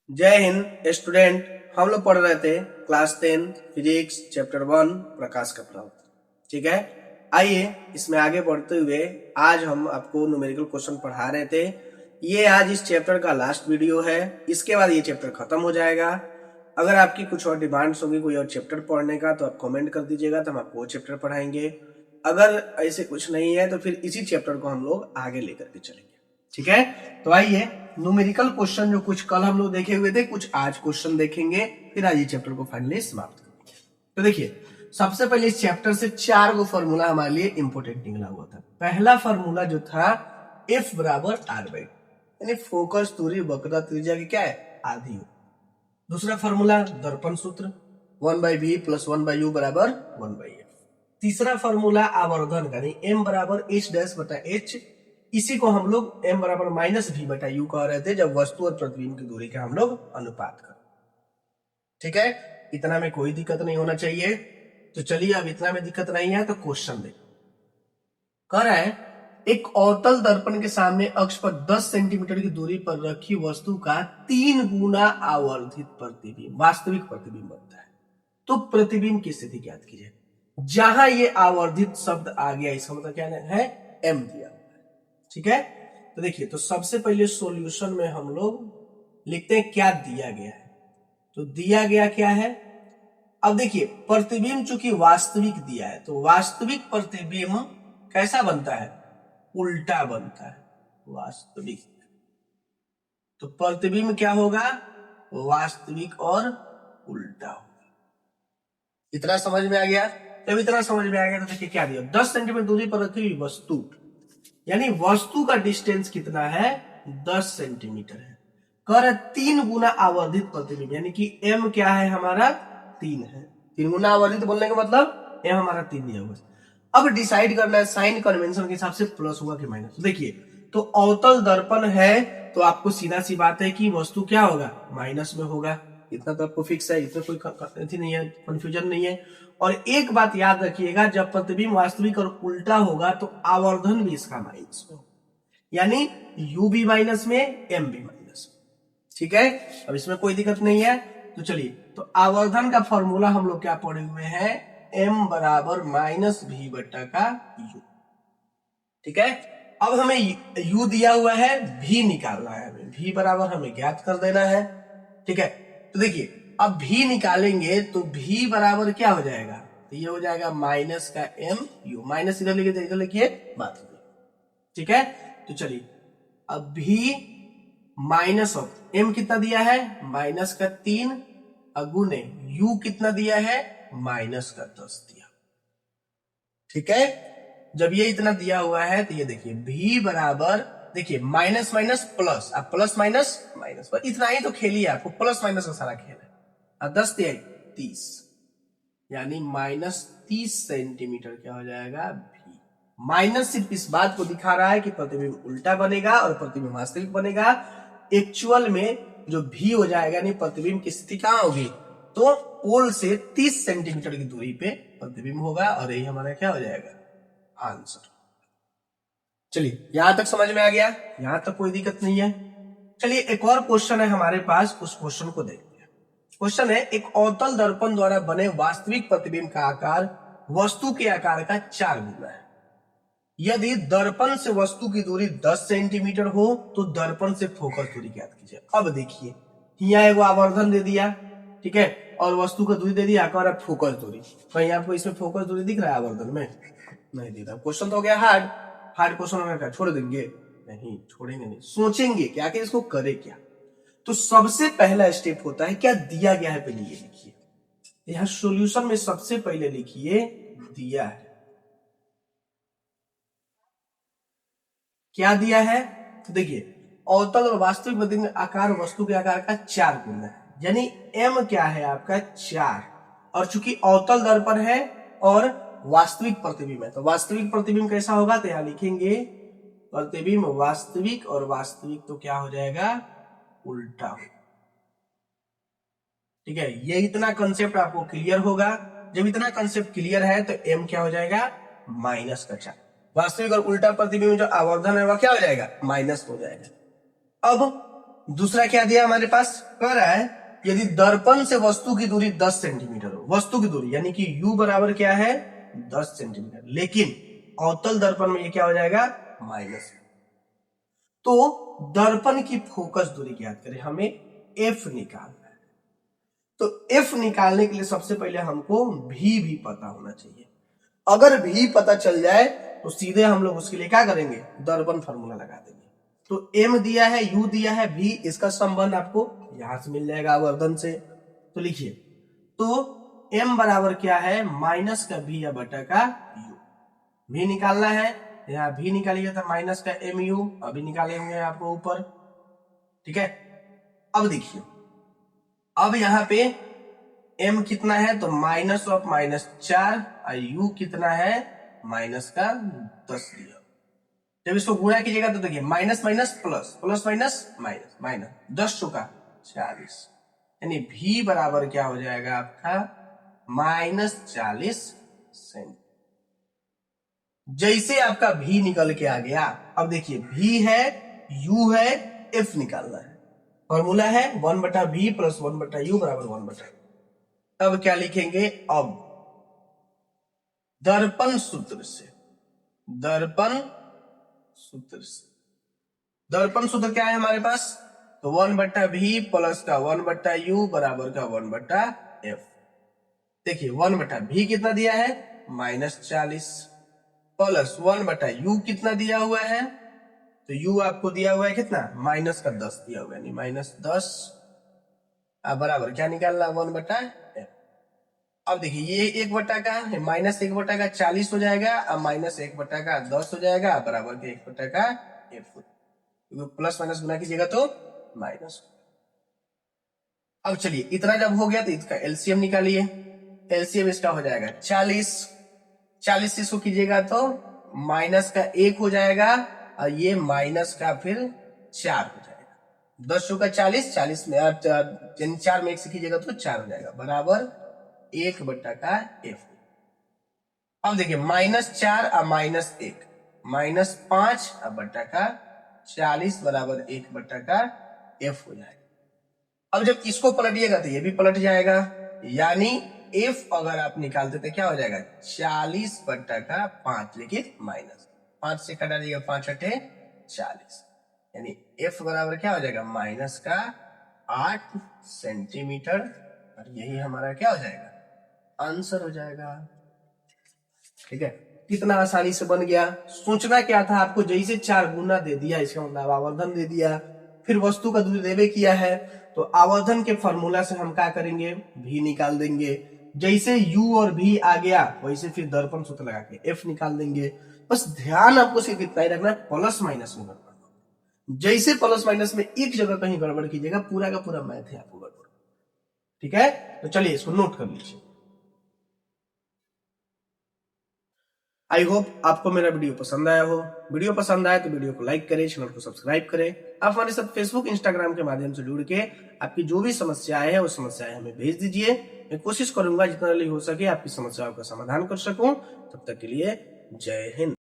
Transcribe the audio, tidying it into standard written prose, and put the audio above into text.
जय हिंद स्टूडेंट। हम लोग पढ़ रहे थे क्लास 10 फिजिक्स चैप्टर 1 प्रकाश का प्रवर्तन। ठीक है, आइए इसमें आगे बढ़ते हुए आज हम आपको न्यूमेरिकल क्वेश्चन पढ़ा रहे थे। ये आज इस चैप्टर का लास्ट वीडियो है, इसके बाद ये चैप्टर खत्म हो जाएगा। अगर आपकी कुछ और डिमांड्स होगी कोई और चैप्टर पढ़ने का तो आप कमेंट कर दीजिएगा, तो हम आपको वो चैप्टर पढ़ाएंगे। अगर ऐसे कुछ नहीं है तो फिर इसी चैप्टर को हम लोग आगे लेकर के चलेंगे। ठीक है, तो आइए न्यूमेरिकल क्वेश्चन जो कुछ कल हम लोग देखे हुए थे, कुछ आज क्वेश्चन देखेंगे, फिर आज ये चैप्टर को फाइनली समाप्त करेंगे। तो देखिए, सबसे पहले इस चैप्टर से 4 गो फॉर्मूला हमारे लिए इंपोर्टेंट निकला हुआ था। पहला फॉर्मूला जो था F बराबर R बाई, यानी फोकस दूरी वक्रता त्रिज्या की क्या है, आधी। दूसरा फॉर्मूला दर्पण सूत्र 1/v + 1/u बराबर 1/f। तीसरा फॉर्मूला आवर्धन का, m बराबर h डैश बटा h, इसी को हम लोग m बराबर -v बटा u कह रहे थे जब वस्तु और प्रतिबिंब की दूरी का हम लोग अनुपात कर। ठीक है, इतना में कोई दिक्कत नहीं होना चाहिए। तो चलिए, अब इतना में दिक्कत नहीं है तो क्वेश्चन देखिए। कह रहा है एक अवतल दर्पण के सामने अक्ष पर 10 सेंटीमीटर की दूरी पर रखी वस्तु का 3 गुना आवर्धित प्रतिबिंब, वास्तविक प्रतिबिंब बनता है। तो प्रतिबिंब की स्थिति ज्ञात कीजिए। जहां ये आवर्धित शब्द आ गया, इसका मतलब क्या है, m दिया। ठीक है, तो देखिए, तो सबसे पहले सॉल्यूशन में हम लोग लिखते हैं क्या दिया गया है। तो दिया गया क्या है, अब देखिए प्रतिबिंब चूंकि वास्तविक दिया है तो वास्तविक प्रतिबिंब कैसा बनता है, उल्टा बनता है। वास्तविक, तो प्रतिबिंब क्या होगा, वास्तविक और उल्टा होगा। इतना समझ में आ गया। जब इतना समझ में आ गया तो देखिए क्या दिया, 10 सेंटीमीटर दूरी पर रखी हुई वस्तु, यानी वस्तु का डिस्टेंस कितना है, 10 सेंटीमीटर है। कर 3 गुना आवर्धित प्रतिबिंब, यानी कि m क्या है हमारा, 3 है। 3 गुना आवर्धित बोलने का मतलब m हमारा 3 दिया हुआ है। अब डिसाइड करना है साइन कन्वेंशन के हिसाब से प्लस होगा कि माइनस। देखिए, तो अवतल दर्पण है तो आपको सीधा सी बात है कि वस्तु क्या होगा, माइनस में होगा। इतना तो आपको फिक्स है, इसमें कोई नहीं है, कंफ्यूजन नहीं है। और एक बात याद रखिएगा, जब प्रतिबिंब वास्तविक और उल्टा होगा तो आवर्धन भी इसका माइनस में, यानी u भी माइनस में, m भी माइनस में। ठीक है, अब इसमें कोई दिक्कत नहीं है। तो चलिए, तो आवर्धन का फॉर्मूला हम लोग क्या पढ़े हुए हैं, m बराबर -v बटा का u। ठीक है, अब हमें u दिया हुआ है, v निकालना है हमें, v बराबर हमें ज्ञात कर देना है। ठीक है, तो देखिए अब v निकालेंगे तो v बराबर क्या हो जाएगा, तो ये हो जाएगा माइनस का m u, माइनस इधर लिखिए इधर लिखिए बात। ठीक है, तो चलिए अब v माइनस ऑफ m कितना दिया है, माइनस का 3 अगुने u कितना दिया है, माइनस का 10 दिया। ठीक है, जब ये इतना दिया हुआ है तो ये देखिए v बराबर, देखिए माइनस माइनस प्लस, अब प्लस माइनस माइनस, पर इतना ही तो खेल ही आपको, प्लस माइनस का सारा खेल है। अब 10 दिया 30, यानी -30 सेंटीमीटर क्या हो जाएगा, v। माइनस सिर्फ इस बात को दिखा रहा है कि प्रतिबिंब उल्टा बनेगा और प्रतिबिंब वास्तविक बनेगा। एक्चुअल में जो v हो जाएगा, यानी प्रतिबिंब की स्थिति कहां होगी, तो पोल से 30 सेंटीमीटर की दूरी पे प्रतिबिंब होगा, और यही हमारा क्या हो जाएगा, आंसर। चलिए, यहां तक समझ में आ गया, यहां तक कोई दिक्कत नहीं है। चलिए, एक और क्वेश्चन है हमारे पास, उस क्वेश्चन को देखते हैं। क्वेश्चन है एक अवतल दर्पण द्वारा बने वास्तविक प्रतिबिंब का आकार वस्तु के आकार का 4 गुना है। यदि दर्पण से वस्तु की दूरी 10 सेंटीमीटर हो तो दर्पण से फोकस दूरी ज्ञात कीजिए। अब देखिए, यहाँ एक आवर्धन दे दिया, ठीक है, और वस्तु का दूरी दे दिया, और फोकस दूरी। कहीं आपको इसमें फोकस दूरी दिख रहा है आवर्धन में, नहीं दिख रहा। क्वेश्चन तो हो गया हार्ड, हार्ड क्वेश्चन होगा क्या, छोड़ देंगे, नहीं छोड़ेंगे नहीं, सोचेंगे क्या कि इसको करे क्या। तो सबसे पहला स्टेप होता है क्या दिया गया है, पहले ये लिखिए। यहां सॉल्यूशन में सबसे पहले लिखिए दिया है, क्या दिया है, तो देखिए अवतल और वास्तविक प्रतिबिंब आकार वस्तु के आकार का 4 गुना है, यानी m क्या है आपका 4। और चूंकि अवतल दर्पण है और वास्तविक प्रतिबिंब है, तो वास्तविक प्रतिबिंब कैसा होगा, तो यहां लिखेंगे प्रतिबिंब वास्तविक, और वास्तविक तो क्या हो जाएगा, उल्टा। ठीक है, ये इतना कंसेप्ट आपको क्लियर होगा। जब इतना कंसेप्ट क्लियर है तो m क्या हो जाएगा, -4। वास्तविक और उल्टा प्रतिबिंब जो आवर्धन है वह क्या हो जाएगा, माइनस हो जाएगा। अब दूसरा क्या दिया हमारे पास, कह रहा है यदि दर्पण से वस्तु की दूरी 10 सेंटीमीटर हो, वस्तु की दूरी यानी कि u बराबर क्या है 10 सेंटीमीटर, लेकिन अवतल दर्पण में ये क्या हो जाएगा माइनस। तो दर्पण की फोकस दूरी ज्ञात करें, हमें f निकालना है। तो f निकालने के लिए सबसे पहले हमको भी पता होना चाहिए। अगर भी पता चल जाए तो सीधे हम लोग उसके लिए क्या करेंगे, दर्पण फार्मूला लगा देंगे। तो m दिया है, u दिया है, v, इसका संबंध आपको यहां से मिल जाएगा आवर्धन से। तो लिखिए, तो m बराबर क्या है माइनस का v या बटा का u। v निकालना है, यहाँ v निकालिए था माइनस का mu, अभी निकाले होंगे आपको ऊपर, ठीक है। अब देखिए, अब यहाँ पे m कितना है तो माइनस ऑफ -4 और u कितना है माइनस का 10 दिया। जब इसको गुणा कीजिएगा तो देखिए minus minus plus, plus minus minus, minus 10 चौका 40, यानी v बराबर क्या हो जाएगा आपका -40 सेंटीमीटर। जैसे आपका v निकल के आ गया, अब देखिए v है, u है, f निकालना है। फॉर्मूला है 1/v प्लस 1/u बराबर 1/। अब क्या लिखेंगे, अब दर्पण सूत्र से, दर्पण सूत्र क्या है हमारे पास, तो 1/v प्लस का 1/u बराबर का 1/f। देखिए 1/v कितना दिया है -40 प्लस 1/u कितना दिया हुआ है, तो u आपको दिया हुआ है कितना माइनस का 10 दिया हुआ है, यानी -10 बराबर क्या निकालना 1/f। अब देखिए ये 1/का है, -1/का 40 हो जाएगा और -1/का 10 हो जाएगा बराबर के 1/का f। प्लस माइनस गुना कीजिएगा तो माइनस। अब चलिए इतना जब हो गया तो इसका एलसीएम निकालिए। एलसीएम इसका हो जाएगा 40 इसको कीजिएगा तो माइनस का 1 हो जाएगा और ये माइनस का फिर 4 हो जाएगा। 10 चौका 40 में 4 में 1 से कीजिएगा तो 4 हो जाएगा बराबर 1/का f। अब देखिए -4 और -1 -5 और बटा का 40 बराबर 1/का f हो जाएगा। अब जब इसको पलटिएगा तो ये भी पलट जाएगा, यानी f अगर आप निकालते तो क्या हो जाएगा 40/का 5, लेकिन माइनस 5 से कटा दीजिएगा 5 × 40, यानी f बराबर क्या हो जाएगा माइनस का 8 सेंटीमीटर। और यही हमारा क्या हो जाएगा आंसर हो जाएगा। ठीक है, कितना आसानी से बन गया। सोचना क्या था आपको, जैसे 4 गुना दे दिया इसका मतलब आवर्धन दे दिया, फिर वस्तु का दूरी देवे किया है तो आवर्धन के फॉर्मूला से हम क्या करेंगे v निकाल देंगे। जैसे u और v आ गया वैसे फिर दर्पण सूत्र लगा के f निकाल देंगे। बस ध्यान आपको सिर्फ इतना ही रखना है, प्लस माइनस में गड़बड़, जैसे प्लस माइनस में एक जगह कहीं गड़बड़ कीजिएगा पूरा का पूरा मैथ है आपको गड़बड़। ठीक है, तो चलिए इसको नोट कर लीजिए। आई होप आपको मेरा वीडियो पसंद आया हो। वीडियो पसंद आए तो वीडियो को लाइक करें, चैनल को सब्सक्राइब करें। आप हमारे साथ फेसबुक इंस्टाग्राम के माध्यम से जुड़ के आपकी जो भी समस्याएं है वो समस्याएं हमें भेज दीजिए। मैं कोशिश करूंगा जितना जल्दी हो सके आपकी समस्याओं का समाधान कर सकूं। तब तक के लिए जय हिंद।